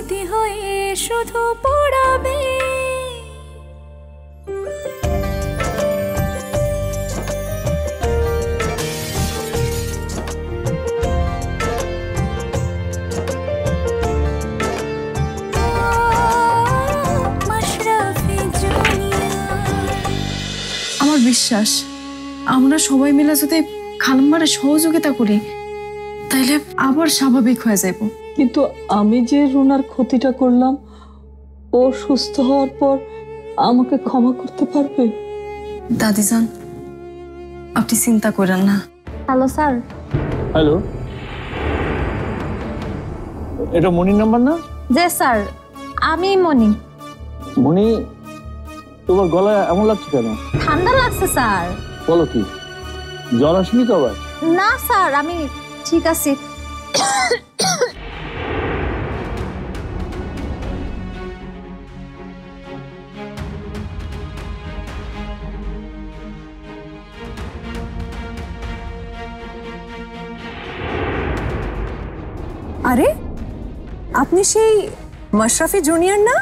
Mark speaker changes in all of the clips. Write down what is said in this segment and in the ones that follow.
Speaker 1: স্মৃতি হয়ে শুধু পড়াবে।
Speaker 2: আমার বিশ্বাস আমরা সবাই মিলে যদি খালাম্মারে সহযোগিতা করি তাইলে আবার স্বাভাবিক হয়ে যাব।
Speaker 3: কিন্তু আমি যে রুনার ক্ষতিটা করলাম, ও সুস্থ হওয়ার পর আমাকে ক্ষমা করতে পারবে?
Speaker 2: দাদিজান, আপনি চিন্তা করেন না।
Speaker 4: Hello sir.
Speaker 5: হ্যালো, এটা মনির নাম্বার না?
Speaker 4: জি স্যার, আমি মনি।
Speaker 5: মনি, তোমার গলায় এমন লাগছে কেন?
Speaker 4: ঠান্ডা লাগছে স্যার।
Speaker 5: বলো কি, জ্বর আসেনি তো আবার?
Speaker 4: না স্যার, আমি ঠিক আছি।
Speaker 6: আরে আপনি সেই মাশরাফি জুনিয়র না?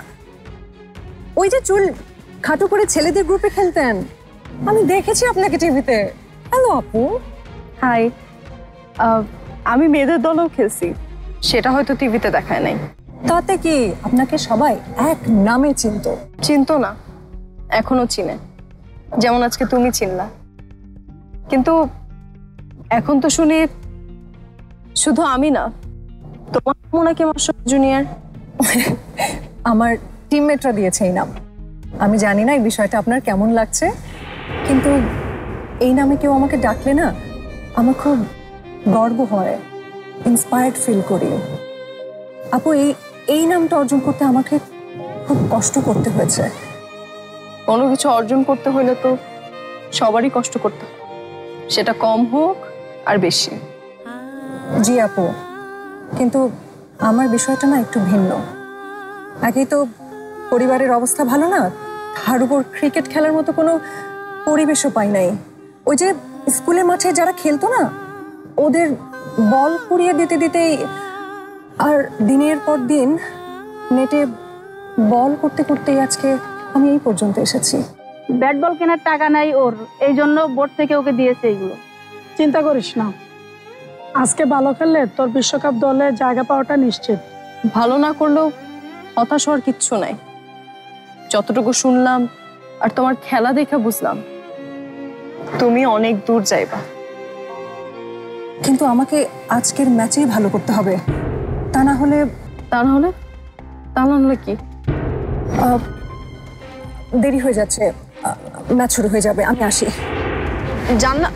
Speaker 6: ওই যে চুল খাটো করে ছেলেদের গ্রুপে খেলতেন, আমি দেখেছি আপনাকে টিভিতে। হ্যালো আপু।
Speaker 2: হাই, আমি মেয়েদের দলেও খেলছি, সেটা হয়তো টিভিতে দেখায় নাই।
Speaker 6: তাতে কি আপনাকে সবাই এক নামে চিনতো?
Speaker 2: চিনতো না, এখনো চিনে, যেমন আজকে তুমি চিনলা। কিন্তু এখন তো শুনি শুধু আমি না, তোমার মনে কি মাশরাফি জুনিয়র?
Speaker 6: আমার টিমমেটরা দিয়েছে এই নাম। আমি জানি না এই বিষয়টা আপনার কেমন লাগছে, কিন্তু এই নামে কেউ আমাকে ডাকলে না আমার খুব গর্ব হয়, ইন্সপায়ার্ড ফিল করি। আপু, এই নামটা অর্জন করতে আমাকে খুব কষ্ট করতে হয়েছে।
Speaker 2: কোনো কিছু অর্জন করতে হলে তো সবারই কষ্ট করতে হয়, সেটা কম হোক আর বেশি।
Speaker 6: জি আপু, কিন্তু আমার বিষয়টা না একটু ভিন্ন। একেই তো পরিবারের অবস্থা ভালো না, তার উপর ক্রিকেট খেলার মতো কোনো পরিবেশও পাই নাই। ওই যে স্কুলের মাঠে যারা খেলতো না, ওদের বল কুড়িয়ে দিতে দিতেই আর দিনের পর দিন নেটে বল করতে করতেই আজকে আমি এই পর্যন্ত এসেছি।
Speaker 7: ব্যাট বল কেনার টাকা নাই ওর, এই জন্য বোর্ড থেকে ওকে দিয়েছে এইগুলো।
Speaker 8: চিন্তা করিস না, আজকে ভালো খেললে তোর বিশ্বকাপ দলে জায়গা পাওয়াটা নিশ্চিত।
Speaker 2: ভালো না করলেও হতাশ হওয়ার কিচ্ছু নাই। যতটুকু শুনলাম আর তোমার খেলা দেখে বুঝলাম তুমি অনেক দূর যাইবা।
Speaker 6: কিন্তু আমাকে আজকের ম্যাচেই ভালো করতে হবে, তা না হলে
Speaker 2: কি?
Speaker 6: দেরি হয়ে যাচ্ছে, ম্যাচ শুরু হয়ে যাবে, আমি আসি।
Speaker 2: জান্নাত,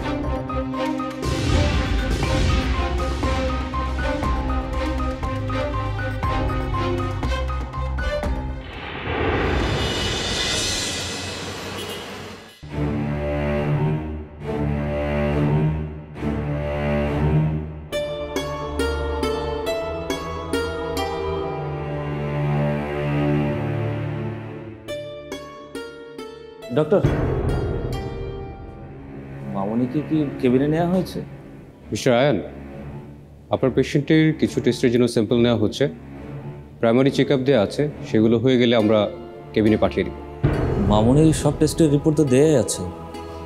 Speaker 5: ডক্টর, মামনিকে কি কেবিনে নেওয়া হয়েছে?
Speaker 9: মিস্টার আয়ান, আপনার পেশেন্টের কিছু টেস্টের জন্য স্যাম্পল নেওয়া হচ্ছে, প্রাইমারি চেক আপ দেওয়া আছে, সেগুলো হয়ে গেলে আমরা কেবিনে পাঠিয়ে দিব।
Speaker 5: মামনির সব টেস্টের রিপোর্ট তো দেয়াই আছে,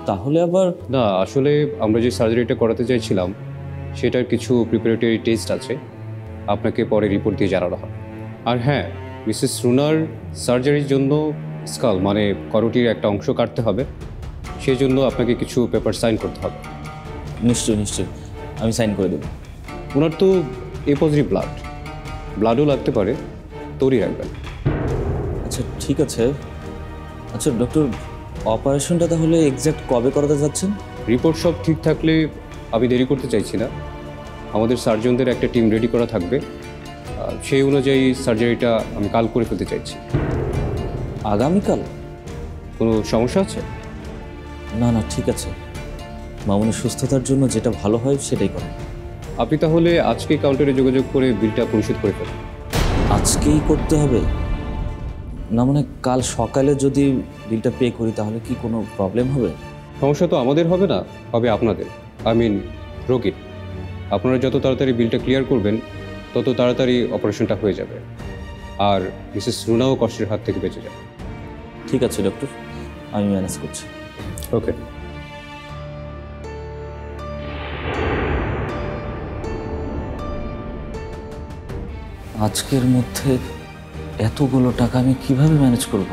Speaker 5: তাহলে আবার?
Speaker 9: না, আসলে আমরা যে সার্জারিটা করাতে চাইছিলাম সেটার কিছু প্রিপারেটরি টেস্ট আছে, আপনাকে পরে রিপোর্ট দিয়ে জানানো হবে। আর হ্যাঁ, মিসেস রুনার সার্জারির জন্য স্কাল মানে করোটির একটা অংশ কাটতে হবে, সেই জন্য আপনাকে কিছু পেপার সাইন করতে হবে।
Speaker 5: নিশ্চয়ই নিশ্চয়ই, আমি সাইন করে দেবো।
Speaker 9: ওনার তো এ পজিটিভ ব্লাডও লাগতে পারে, তৈরি রাখবেন।
Speaker 5: আচ্ছা ঠিক আছে। আচ্ছা ডক্টর, অপারেশনটা তাহলে এক্স্যাক্ট কবে করাতে যাচ্ছেন?
Speaker 9: রিপোর্ট সব ঠিক থাকলে আমি দেরি করতে চাইছি না, আমাদের সার্জনদের একটা টিম রেডি করা থাকবে, সেই অনুযায়ী সার্জারিটা আমি কাল করে ফেলতে চাইছি।
Speaker 5: আগামীকাল?
Speaker 9: কোনো সমস্যা আছে?
Speaker 5: না না, ঠিক আছে, মামনির সুস্থতার জন্য যেটা ভালো হয় সেটাই করেন।
Speaker 9: আপনি তাহলে আজকে কাউন্টারে যোগাযোগ করে বিলটা পরিশোধ করে ফেলুন।
Speaker 5: আজকেই করতে হবে? না মানে কাল সকালে যদি বিলটা পে করি তাহলে কি কোনো প্রবলেম হবে?
Speaker 9: সমস্যা তো আমাদের হবে না, হবে আপনাদের, আই মিন রোগীর। আপনারা যত তাড়াতাড়ি বিলটা ক্লিয়ার করবেন তত তাড়াতাড়ি অপারেশনটা হয়ে যাবে। আর মিসেস রুনাও কষ্টের হাত থেকে বেঁচে যাবে।
Speaker 5: ঠিক আছে ডক্টর, আমি ম্যানেজ করছি।
Speaker 9: ওকে।
Speaker 5: আজকের মধ্যে এতগুলো টাকা আমি কিভাবে ম্যানেজ করব?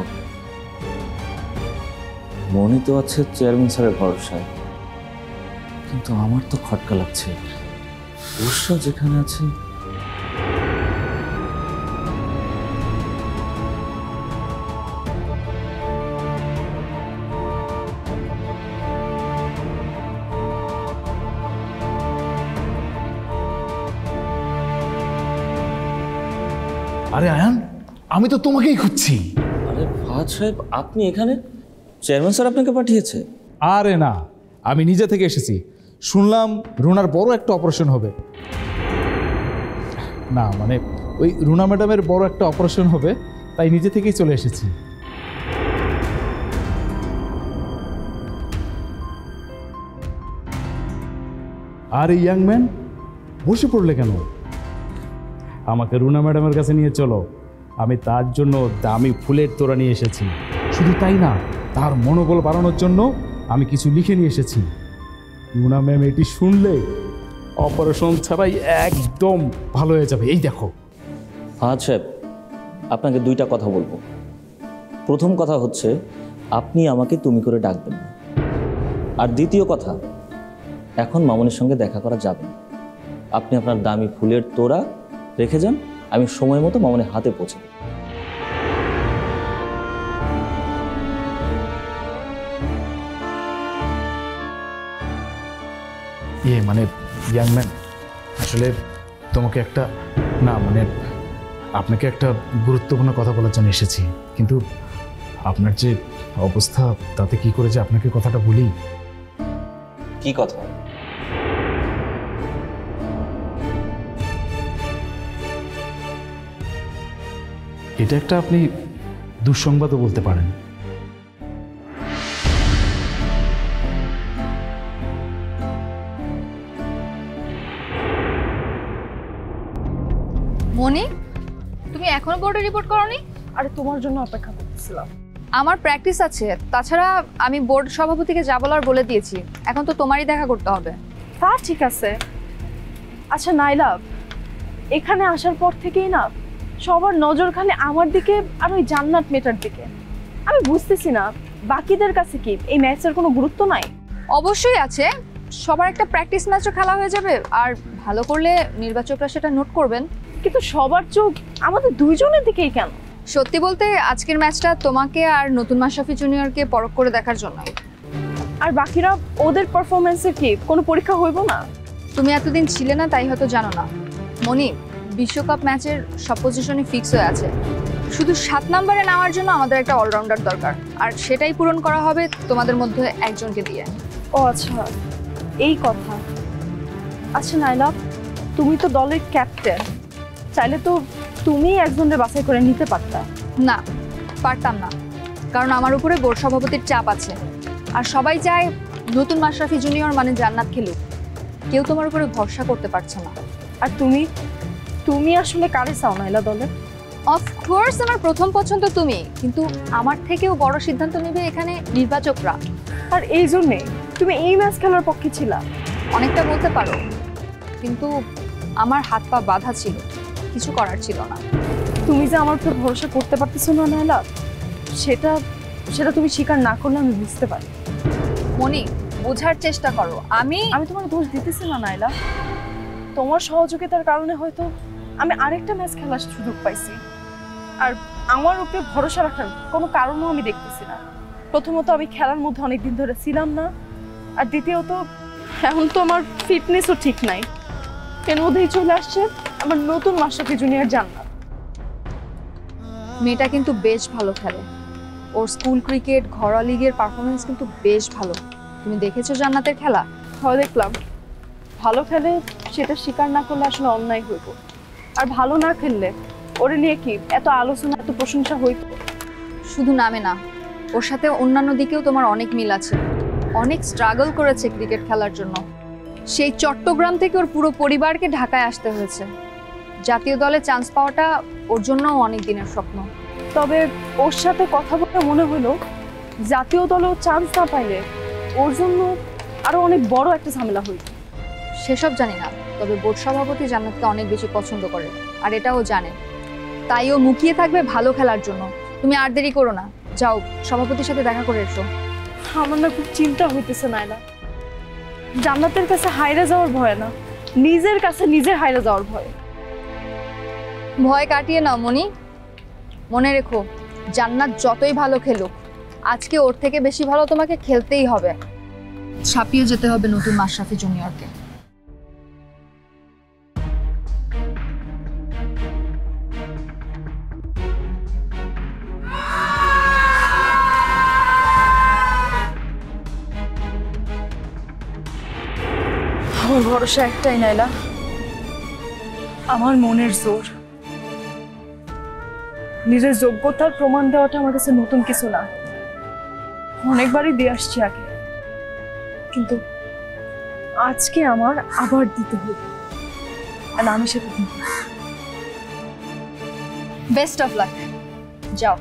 Speaker 5: মনি তো আছে চেয়ারম্যান স্যারের ভরসায়, কিন্তু আমার তো খটকা লাগছে। উৎসাহ যেখানে আছে,
Speaker 10: আরে আয়ান, আমি তো তোমাকেই খুঁজছি।
Speaker 5: আরে ফাহাদ সাহেব, আপনি এখানে? চেয়ারম্যান স্যার আপনাকে পাঠিয়েছে?
Speaker 10: আরে না, আমি নিজে থেকে এসেছি। শুনলাম রুনার বড় একটা অপারেশন হবে। না মানে ওই রুনা ম্যাডামের বড় একটা অপারেশন হবে, তাই নিজে থেকেই চলে এসেছি। আরে ইয়াং ম্যান, বসে পড়লে কেন? আমাকে রুনা ম্যাডামের কাছে নিয়ে চলো। আমি তার জন্য দামি ফুলের তোড়া নিয়ে এসেছি। শুধু তাই না, তার মনোবল বাড়ানোর জন্য আমি কিছু লিখে নিয়ে এসেছি। রুনা ম্যাম এটি শুনলে অপারেশন ছাড়াই একদম ভালো হয়ে যাবে। এই দেখো।
Speaker 5: ফাহাদ সাহেব, আপনাকে দুইটা কথা বলবো। প্রথম কথা হচ্ছে, আপনি আমাকে তুমি করে ডাকবেন না। আর দ্বিতীয় কথা, এখন মামনির সঙ্গে দেখা করা যাবে না। আপনি আপনার দামি ফুলের তোড়া রেখে যান, আমি সময় মতো মামনির হাতে পৌঁছে দেব।
Speaker 10: মানে ইয়াং ম্যান, আসলে তোমাকে একটা না মানে আপনাকে একটা গুরুত্বপূর্ণ কথা বলার জন্য এসেছি, কিন্তু আপনার যে অবস্থা তাতে কি করে যে আপনাকে কথাটা বলি।
Speaker 5: কি কথা?
Speaker 10: এটা একটা আপনি দুঃসংবাদও বলতে পারেন।
Speaker 11: মনি, তুমি এখনো বোর্ডে রিপোর্ট করোনি?
Speaker 2: আরে তোমার জন্য অপেক্ষা করতেছিলাম।
Speaker 11: আমার প্র্যাকটিস আছে, তাছাড়া আমি বোর্ড সভাপতিকে যা বলার বলে দিয়েছি। এখন তো তোমারই দেখা করতে হবে।
Speaker 2: তা ঠিক আছে। আচ্ছা নাইলা, এখানে আসার পর থেকেই না সবার নজর খালি আমার দিকে আর ওই জান্নাত মেয়েটার দিকে। আমি বুঝতেছি না বাকিদের কাছে কি এই ম্যাচের কোনো গুরুত্ব নাই?
Speaker 11: অবশ্যই আছে। সবার একটা প্র্যাকটিস ম্যাচও খেলা হয়ে যাবে, আর ভালো করলে নির্বাচকরা সেটা নোট করবেন।
Speaker 2: কিন্তু সবার চোখ আমাদের দুইজনের দিকেই কেন?
Speaker 11: সত্যি বলতে আজকের ম্যাচটা তোমাকে আর নতুন মাশরাফি জুনিয়রকে পরখ করে দেখার জন্য।
Speaker 2: আর বাকিরা ওদের পারফরমেন্সের কি কোনো পরীক্ষা হইব না?
Speaker 11: তুমি এতদিন ছিলে না, তাই হয়তো জানো না। মনি, বিশ্বকাপ ম্যাচের সব পজিশনই ফিক্স হয়ে আছে। শুধু 7 নম্বরে নেওয়ার জন্য আমাদের একটা অলরাউন্ডার দরকার, আর সেটাই পূরণ করা হবে তোমাদের মধ্যে একজনকে দিয়ে।
Speaker 2: ও আচ্ছা, এই কথা। আচ্ছা নাইলা, তুমি তো দলের ক্যাপ্টেন, চাইলে তো তুমি একজনের বাছাই করে নিতে পারতা।
Speaker 11: না, পারতাম না, কারণ আমার উপরে বোর্ড সভাপতির চাপ আছে, আর সবাই চায় নতুন মাশরাফি জুনিয়র মানে জান্নাত খেলুক। কেউ তোমার উপরে ভরসা করতে পারছে না।
Speaker 2: আর তুমি তুমি আসলে কারে চাও নাইলা দলে?
Speaker 11: অফকোর্স আমার প্রথম পছন্দ তুমি, কিন্তু আমার থেকেও বড় সিদ্ধান্ত নেবে এখানে নির্বাচকরা।
Speaker 2: আর এই জন্যে তুমি এই ম্যাচ খেলার পক্ষে ছিলা?
Speaker 11: অনেকটা বলতে পারো, কিন্তু আমার হাত পা বাঁধা ছিল, কিছু করার ছিল না।
Speaker 2: তুমি যে আমার উপর ভরসা করতে পারতেছো না নাইলা, সেটা সেটা তুমি স্বীকার না করলে আমি বুঝতে পারি।
Speaker 11: মনি, বোঝার চেষ্টা করো। আমি
Speaker 2: তোমার দোষ দিতেছি না নাইলা। তোমার সহযোগিতার কারণে হয়তো আমি আরেকটা ম্যাচ খেলার সুযোগ পাইছি, আর আমার উপরে ভরসা রাখার কোনো কারণও আমি দেখতেছি না। প্রথমত, আমি খেলার মধ্যে অনেকদিন ধরে ছিলাম না, আর দ্বিতীয়ত এখন তো আমার ফিটনেসও ঠিক নাই। এর মধ্যেই চলে আসছে আমার নতুন মাশরাফি জুনিয়র জান্নাত।
Speaker 11: মেয়েটা কিন্তু বেশ ভালো খেলে। ওর স্কুল ক্রিকেট, ঘরোয়া লিগের পারফরমেন্স কিন্তু বেশ ভালো। তুমি দেখেছো জান্নাতের খেলা?
Speaker 2: হয়, দেখলাম। ভালো খেলে সেটা স্বীকার না করলে আসলে অন্যায় হইব। আর ভালো না খেললে ওরে নিয়ে কি এত আলোচনা, এত প্রশংসা হইতো?
Speaker 11: শুধু নামে না, ওর সাথে অন্যান্য দিকেও তোমার অনেক মিল আছে। অনেক স্ট্রাগল করেছে ক্রিকেট খেলার জন্য। সেই চট্টগ্রাম থেকে ওর পুরো পরিবারকে ঢাকায় আসতে হয়েছে। জাতীয় দলে চান্স পাওয়াটা ওর জন্যও অনেক দিনের স্বপ্ন।
Speaker 2: তবে ওর সাথে কথা বলে মনে হলো জাতীয় দলেও চান্স না পাইলে ওর জন্য আরো অনেক বড় একটা ঝামেলা হইত।
Speaker 11: সেসব জানি না, তবে বোর্ড সভাপতি জান্নাতকে অনেক বেশি পছন্দ করে, আর এটাও জানে। তাই ও মুখিয়ে থাকবে ভালো খেলার জন্য। তুমি আর দেরি করো না, যাও সভাপতির সাথে দেখা করে এসো।
Speaker 2: আমার না খুব চিন্তা হইতেছে নাইলা। জান্নাতের কাছে হাইরে যাওয়ার ভয় না, নিজের কাছে নিজে হাইরে যাওয়ার ভয়।
Speaker 11: ভয় কাটিয়ে নাও মনি। মনে রেখো, জান্নাত যতই ভালো খেলুক, আজকে ওর থেকে বেশি ভালো তোমাকে খেলতেই হবে। ছাপিয়ে যেতে হবে নতুন মাশরাফি জুনিয়রকে।
Speaker 2: আমার ভরসা একটাই নাইলা, আমার মনের জোর। নিজের যোগ্যতার প্রমাণ দেওয়াটা আমার কাছে নতুন কিছু না, অনেকবারই দিয়ে আসছি আগে, কিন্তু আজকে আমার আবার দিতে হবে, আর আমি সেটা দিব।
Speaker 11: বেস্ট অফ লাক, যাও।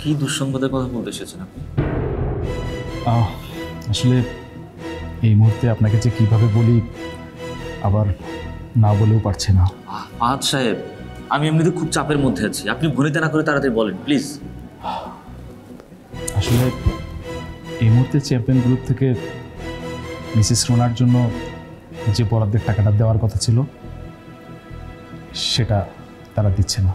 Speaker 5: কি দুঃসংবাদের কথা বলতে এসেছেন আপনি?
Speaker 10: আসলে এই মুহূর্তে আপনাকে যে কিভাবে বলি, আবার না বলেও পারছি না।
Speaker 5: ফাহাদ সাহেব, আমি এমনিতে খুব চাপের মধ্যে আছি, আপনি ভনিতা না করে তাড়াতাড়ি বলেন প্লিজ।
Speaker 10: আসলে এই মুহূর্তে চ্যাম্পিয়ন গ্রুপ থেকে মিসেস রুনার জন্য যে বরাদ্দের টাকাটা দেওয়ার কথা ছিল সেটা তারা দিচ্ছে না।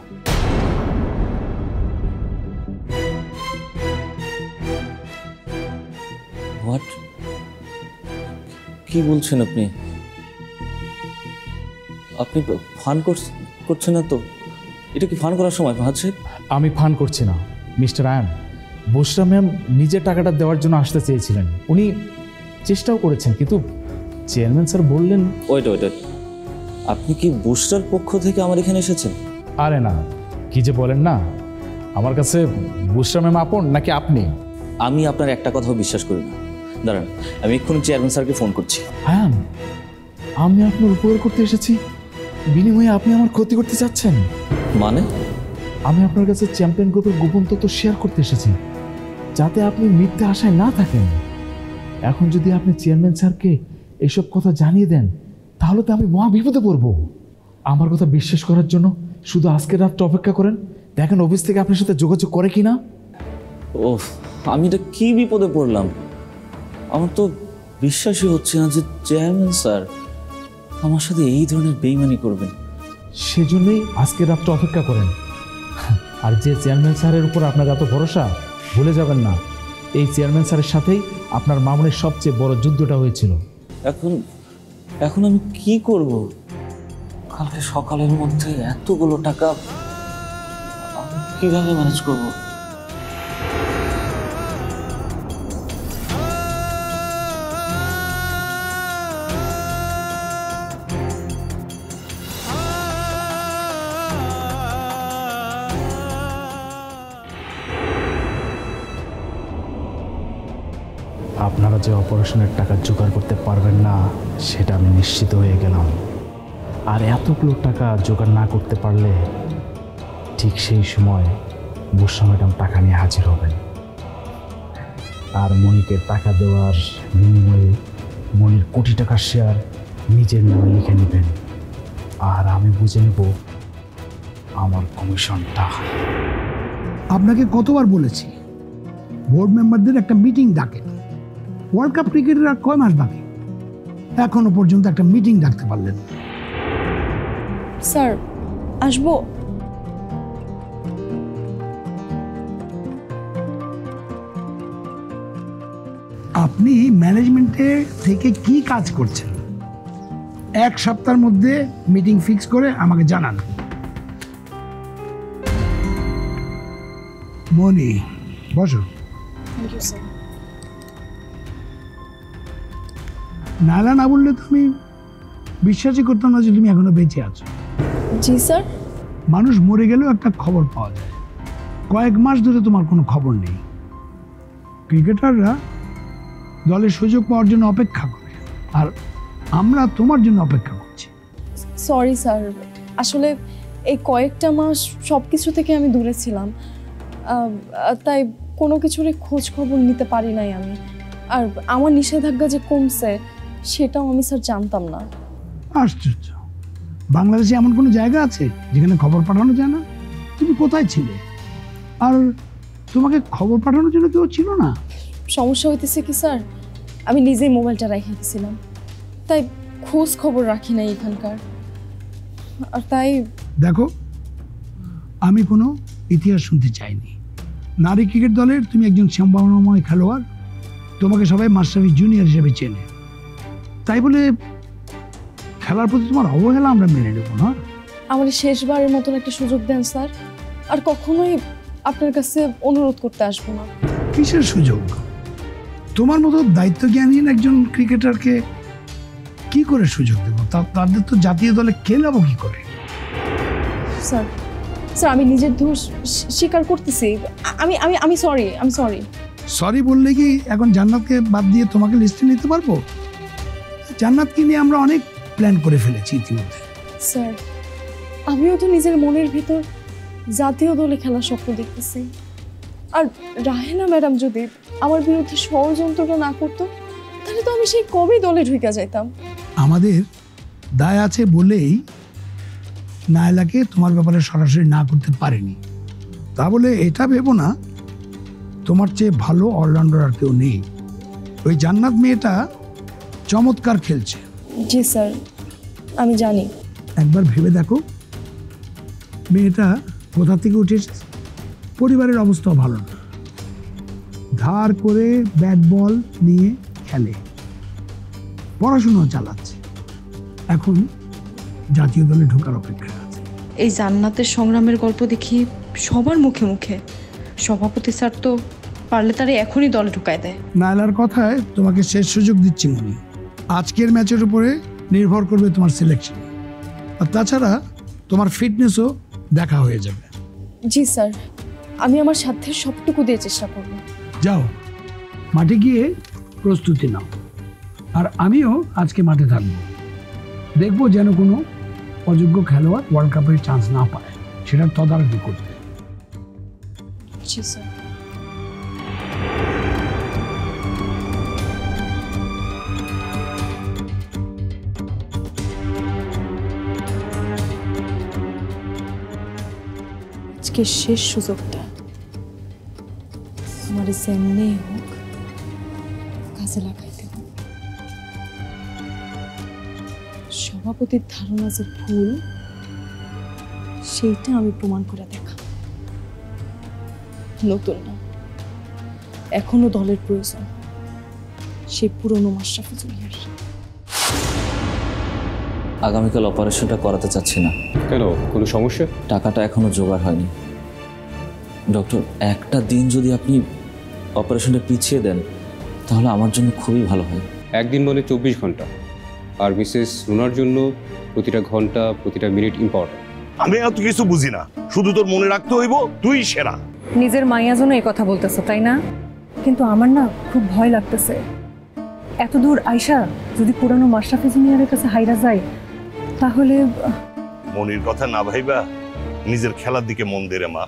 Speaker 5: হোয়াট? কি বলছেন আপনি? আপনি ফান করছেন না তো? এটা কি ফান করার সময় ফাহাদ সাহেব?
Speaker 10: আমি ফান করছি না মিস্টার আয়ান। বুশরা ম্যাম নিজের টাকাটা দেওয়ার জন্য আসতে চেয়েছিলেন, উনি চেষ্টাও করেছেন, কিন্তু চেয়ারম্যান স্যার বললেন।
Speaker 5: ওয়েট, আপনি কি বুশরার পক্ষ থেকে আমার এখানে এসেছেন?
Speaker 10: আরে না, কি যে বলেন না, আমার কাছে বুশরা ম্যাম আপন নাকি আপনি?
Speaker 5: আমি আপনার একটা কথাও বিশ্বাস করি না। দাঁড়ান, আমি এক্ষুনি চেয়ারম্যান স্যারকে ফোন করছি।
Speaker 10: হ্যাঁ, আমি আপনার উপকার করতে এসেছি, বিনিময়ে আপনি আমার ক্ষতি করতে চাচ্ছেন?
Speaker 5: মানে?
Speaker 10: আমি আপনার কাছে চ্যাম্পিয়ন গ্রুপের গোপন তথ্য শেয়ার করতে এসেছি, যাতে আপনি মিথ্যে আশায় না থাকেন। এখন যদি আপনি চেয়ারম্যান স্যারকে এসব কথা জানিয়ে দেন, তাহলে তো আমি মহা বিপদে পড়ব। আমার কথা বিশ্বাস করার জন্য শুধু আজকের রাতটা অপেক্ষা করেন, দেখেন অফিস থেকে আপনার সাথে যোগাযোগ করে কিনা।
Speaker 5: ও, আমি এটা কি বিপদে পড়লাম? আমার তো বিশ্বাসই হচ্ছে না যে চেয়ারম্যান স্যার আমার সাথে এই ধরনের বেইমানি করবেন।
Speaker 10: সেজন্যই আজকের রাতটা অপেক্ষা করেন। আর যে চেয়ারম্যান স্যারের উপর আপনার এত ভরসা, ভুলে যাবেন না এই চেয়ারম্যান স্যারের সাথেই আপনার মামুনের সবচেয়ে বড় যুদ্ধটা হয়েছিল।
Speaker 5: এখন আমি কি করব? কালকে সকালের মধ্যে এতগুলো টাকা আমি কিভাবে ম্যানেজ করব?
Speaker 10: আপনারা যে অপারেশনের টাকা জোগাড় করতে পারবেন না সেটা আমি নিশ্চিত হয়ে গেলাম। আর এতগুলো টাকা জোগাড় না করতে পারলে ঠিক সেই সময় বুশরা ম্যাডাম টাকা নিয়ে হাজির হবেন, আর মনিকে টাকা দেওয়ার বিনিময়ে মনির কোটি টাকার শেয়ার নিজের নামে লিখে নেবেন, আর আমি বুঝে নেব আমার কমিশনটা।
Speaker 12: আপনাকে কতবার বলেছি বোর্ড মেম্বারদের একটা মিটিং ডাকেন। ওয়ার্ল্ড কাপ ক্রিকেটের আর কয় মাস বাকি, এখনো পর্যন্ত একটা মিটিং ডাকতে পারলেন না।
Speaker 2: স্যার, আসবো?
Speaker 12: আপনি আপনি ম্যানেজমেন্টে থেকে কি কাজ করছেন 1 সপ্তাহের মধ্যে মিটিং ফিক্স করে আমাকে জানান। মনি, বসো। নালা না বললে তো আমি বিশ্বাসই করতাম না যে তুমি এখনো বেঁচে আছো।
Speaker 2: জি স্যার।
Speaker 12: মানুষ মরে গেলেও একটা খবর পাওয়া যায়, কয়েক মাস ধরে তোমার কোনো খবর নেই। ক্রিকেটাররা দলের সুযোগ পাওয়ার জন্য অপেক্ষা করে, আর আমরা তোমার জন্য অপেক্ষা করছি।
Speaker 2: সরি স্যার, আসলে এই কয়েকটা মাস সব কিছু থেকে আমি দূরে ছিলাম, তাই কোনো কিছুরই খোঁজ খবর নিতে পারি নাই আমি। আর আমার নিষেধাজ্ঞা যে কমছে সেটাও আমি স্যার জানতাম না।
Speaker 12: আশ্চর্য, বাংলাদেশে এমন কোনো জায়গা আছে যেখানে খবর পাঠানো যায় না? তুমি কোথায় ছিলে? আর তোমাকে খবর পাঠানোর জন্য কেউ ছিল না?
Speaker 2: সমস্যা হইতেছে কি স্যার, আমি নিজেই মোবাইলটা রেখে দিয়েছিলাম, তাই খোঁজ খবর রাখি নাই এখানকার। আর তাই
Speaker 12: দেখো, আমি কোনো ইতিহাস শুনতে চাইনি। নারী ক্রিকেট দলের তুমি একজন সম্ভাবনাময় খেলোয়াড়, তোমাকে সবাই মাশরাফি জুনিয়র হিসেবে চেনে, তাই বলে খেলার প্রতি তোমার অবহেলা আমরা মেনে নেব না।
Speaker 2: আমার শেষবারের মতন একটা সুযোগ দেন স্যার, আর কখনোই আপনার কাছে অনুরোধ করতে আসবো না।
Speaker 12: কিসের সুযোগ? তোমার মতো দায়িত্বজ্ঞানহীন একজন ক্রিকেটারকে কি করে সুযোগ দেব? তাদের তো জাতীয় দলে খেলাবো কি করে?
Speaker 2: স্যার স্যার আমি নিজের দোষ স্বীকার করতেছি। আমি সরি।
Speaker 12: সরি বললে কি এখন জান্নাতকে বাদ দিয়ে তোমাকে লিস্টে নিতে পারবো? জান্নাতকে নিয়ে আমরা অনেক প্ল্যান করে ফেলেছি ইতিমধ্যে।
Speaker 2: স্যার আমিও তো নিজের মনের ভিতর জাতীয় দলে খেলার স্বপ্ন দেখতেছি। আর রাহেনা ম্যাডাম যদি আমার বিরুদ্ধে ষড়যন্ত্রটা না করতো তাহলে তো আমি সেই কবে দলে ঢুকে যাইতাম।
Speaker 12: আমাদের দায় আছে বলেই নায়লাকে তোমার ব্যাপারে সরাসরি না করতে পারেনি। তা বলে এটা ভেবো না তোমার চেয়ে ভালো অলরাউন্ডার আর কেউ নেই। ওই জান্নাত মেয়েটা চমৎকার খেলছে।
Speaker 2: জি স্যার, আমি জানি।
Speaker 12: একবার ভেবে দেখো, মেয়েটা কোথা থেকে উঠে এসেছে, পরিবারের অবস্থাও ভালো না, ধার করে ব্যাট বল নিয়ে খেলে, পড়াশোনাও চালাচ্ছে, এখন জাতীয় দলে ঢোকার অপেক্ষা আছে।
Speaker 13: এই জান্নাতের সংগ্রামের গল্প দেখি সবার মুখে মুখে। সভাপতি স্যার তো পারলে তারে এখনই দলে ঢুকায় দেয়।
Speaker 12: নায়লার কথায় তোমাকে শেষ সুযোগ দিচ্ছি মনি। আজকের ম্যাচের উপরে নির্ভর করবে তোমার সিলেকশন, আর তাছাড়া তোমার ফিটনেসও দেখা হয়ে যাবে।
Speaker 2: জি স্যার, আমি আমার সাধ্যের সবটুকু দিয়ে চেষ্টা করব।
Speaker 12: যাও, মাঠে গিয়ে প্রস্তুতি নাও, আর আমিও আজকে মাঠে থাকবো। দেখবো যেন কোনো অযোগ্য খেলোয়াড় ওয়ার্ল্ড কাপের চান্স না পায়, সেটার তদারকি করতে।
Speaker 2: জি স্যার। আজকে শেষ সুযোগটা আমার সামনে হোক, কাজে লাগাইতে হোক। সভাপতির ধারণা যে ভুল, সেইটা আমি প্রমাণ করে দেখা। নতুন না, এখনো দলের প্রয়োজন, সেই পুরনো মাশরাফি জুনিয়র।
Speaker 5: আগামীকাল অপারেশনটা করাতে চাচ্ছি না।
Speaker 9: কেন, কোনো সমস্যা?
Speaker 5: টাকাটা এখনো জোগাড় হয়নি। ডক্টর, একটা দিন যদি আপনি অপারেশনটা পিছিয়ে দেন তাহলে আমার জন্য খুবই ভালো হয়।
Speaker 9: একদিন মানে 24 ঘন্টা, আর মিসেস রুনার জন্য প্রতিটা ঘন্টা প্রতিটা মিনিট ইম্পর্টেন্ট।
Speaker 14: আমি এত কিছু বুঝি না, শুধু তোর মনে রাখতে হইব তুই সেরা।
Speaker 6: নিজের মাইয়া জন্য এই কথা বলতেছো তাই না? কিন্তু আমার না খুব ভয় লাগতেছে। এত দূর আইসা যদি পুরানো মাশরাফি জুনিয়রের কাছে হাইরা যায় তাহলে।
Speaker 14: মনির কথা না ভাইবা নিজের খেলার দিকে মন দে রে মা।